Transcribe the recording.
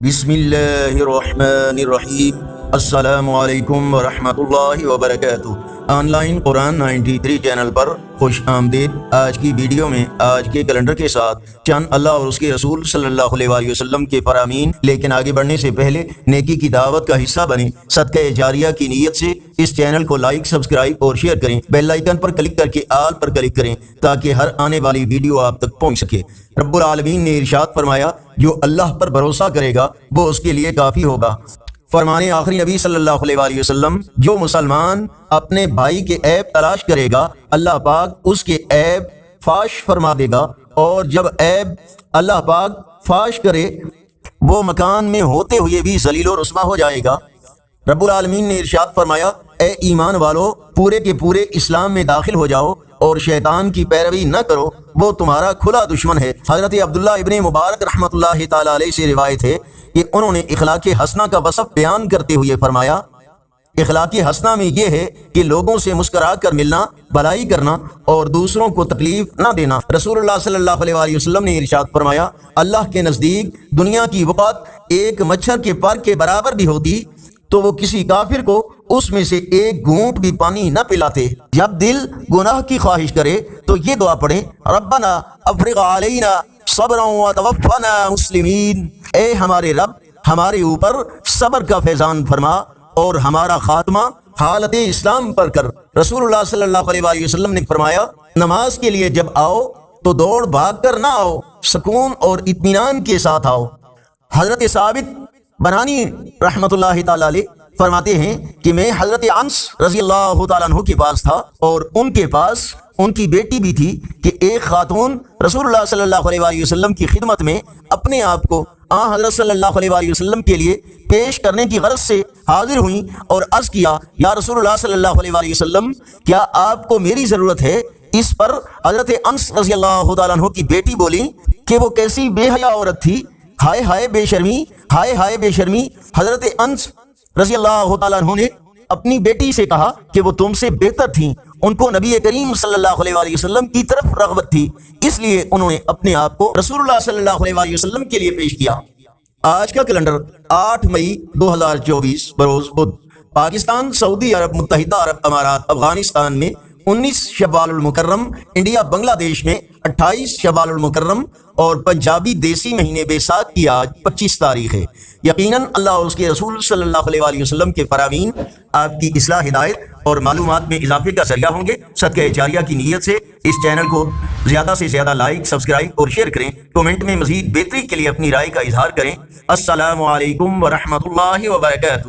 بسم اللہ الرحمن الرحیم۔ السلام علیکم ورحمۃ اللہ وبرکاتہ۔ آن لائن قرآن 93 چینل پر خوش آمدید۔ آج کی ویڈیو میں آج کے کیلنڈر کے ساتھ چند اللہ اور اس کے رسول صلی اللہ علیہ وسلم کے فرامین، لیکن آگے بڑھنے سے پہلے نیکی کی دعوت کا حصہ بنیں۔ صدقہ جاریہ کی نیت سے اس چینل کو لائک، سبسکرائب اور شیئر کریں۔ بیل آئیکن پر کلک کر کے آل پر کلک کریں تاکہ ہر آنے والی ویڈیو آپ تک پہنچ سکے۔ رب العالمین نے ارشاد فرمایا، جو اللہ پر بھروسہ کرے گا وہ اس کے لیے کافی ہوگا۔ فرمانے آخری نبی صلی اللہ علیہ وسلم، جو مسلمان اپنے بھائی کے عیب تلاش کرے گا اللہ پاک اس کے عیب فاش فرما دے گا، اور جب عیب اللہ پاک فاش کرے وہ مکان میں ہوتے ہوئے بھی ذلیل و رسوا ہو جائے گا۔ رب العالمین نے ارشاد فرمایا، اے ایمان والو، پورے کے پورے اسلام میں داخل ہو جاؤ اور شیطان کی پیروی نہ کرو، وہ تمہارا کھلا دشمن ہے۔ حضرت عبداللہ ابن مبارک رحمۃ اللہ تعالی علیہ سے روایت ہے کہ انہوں نے اخلاق حسنہ کا وصف بیان کرتے ہوئے فرمایا، اخلاق حسنہ میں یہ ہے کہ لوگوں سے مسکرا کر ملنا، بھلائی کرنا اور دوسروں کو تکلیف نہ دینا۔ رسول اللہ صلی اللہ علیہ وسلم نے ارشاد فرمایا، اللہ کے نزدیک دنیا کی وقت ایک مچھر کے پر کے برابر بھی ہوتی تو وہ کسی کافر کو اس میں سے ایک گھونٹ بھی پانی نہ پلاتے۔ جب دل گناہ کی خواہش کرے تو یہ دعا پڑھیں، ربنا افرغ علینا صبرا وتوفنا مسلمین، اے ہمارے رب ہمارے اوپر صبر کا فیضان فرما اور ہمارا خاتمہ حالت اسلام پر کر۔ رسول اللہ صلی اللہ علیہ وسلم نے فرمایا، نماز کے لیے جب آؤ تو دوڑ بھاگ کر نہ آؤ، سکون اور اطمینان کے ساتھ آؤ۔ حضرت ثابت بنانی رحمۃ اللہ تعالی علیہ فرماتے ہیں کہ میں حضرت انس رضی اللہ تعالیٰ عنہ کے پاس تھا اور ان کے پاس ان کی بیٹی بھی تھی کہ ایک خاتون رسول اللہ صلی اللہ علیہ وسلم کی خدمت میں اپنے آپ کو حضرت صلی اللہ علیہ وسلم کے لیے پیش کرنے کی غرض سے حاضر ہوئیں اور عرض کیا، یا رسول اللہ صلی اللہ علیہ وسلم، کیا آپ کو میری ضرورت ہے؟ اس پر حضرت انس رضی اللہ تعالیٰ عنہ کی بیٹی بولی کہ وہ کیسی بے حیا عورت تھی، ہائے ہائے بے شرمی، ہائے ہائے بے شرمی۔ حضرت انس رضی اللہ تعالیٰ عنہ نے اپنی بیٹی سے کہا کہ وہ تم سے بہتر تھیں، ان کو نبی کریم صلی اللہ علیہ وسلم کی طرف رغبت تھی، اس لیے انہوں نے اپنے آپ کو رسول اللہ صلی اللہ علیہ وسلم کے لیے پیش کیا۔ آج کا کیلنڈر 8 مئی 2024 بروز بدھ۔ پاکستان، سعودی عرب متحدہ عرب امارات، افغانستان میں 19 شوال المکرم، انڈیا بنگلہ دیش میں 28 شوال المکرم اور پنجابی دیسی مہینے بیساکھ کی آج 25 تاریخ ہے۔ یقیناً اللہ اور اس کے رسول صلی اللہ علیہ وسلم کے فرامین آپ کی اصلاح، ہدایت اور معلومات میں اضافے کا ذریعہ ہوں گے۔ صدقہ جاریہ کی نیت سے اس چینل کو زیادہ سے زیادہ لائک، سبسکرائب اور شیئر کریں۔ کمنٹ میں مزید بہتری کے لیے اپنی رائے کا اظہار کریں۔ السلام علیکم ورحمۃ اللہ وبرکاتہ۔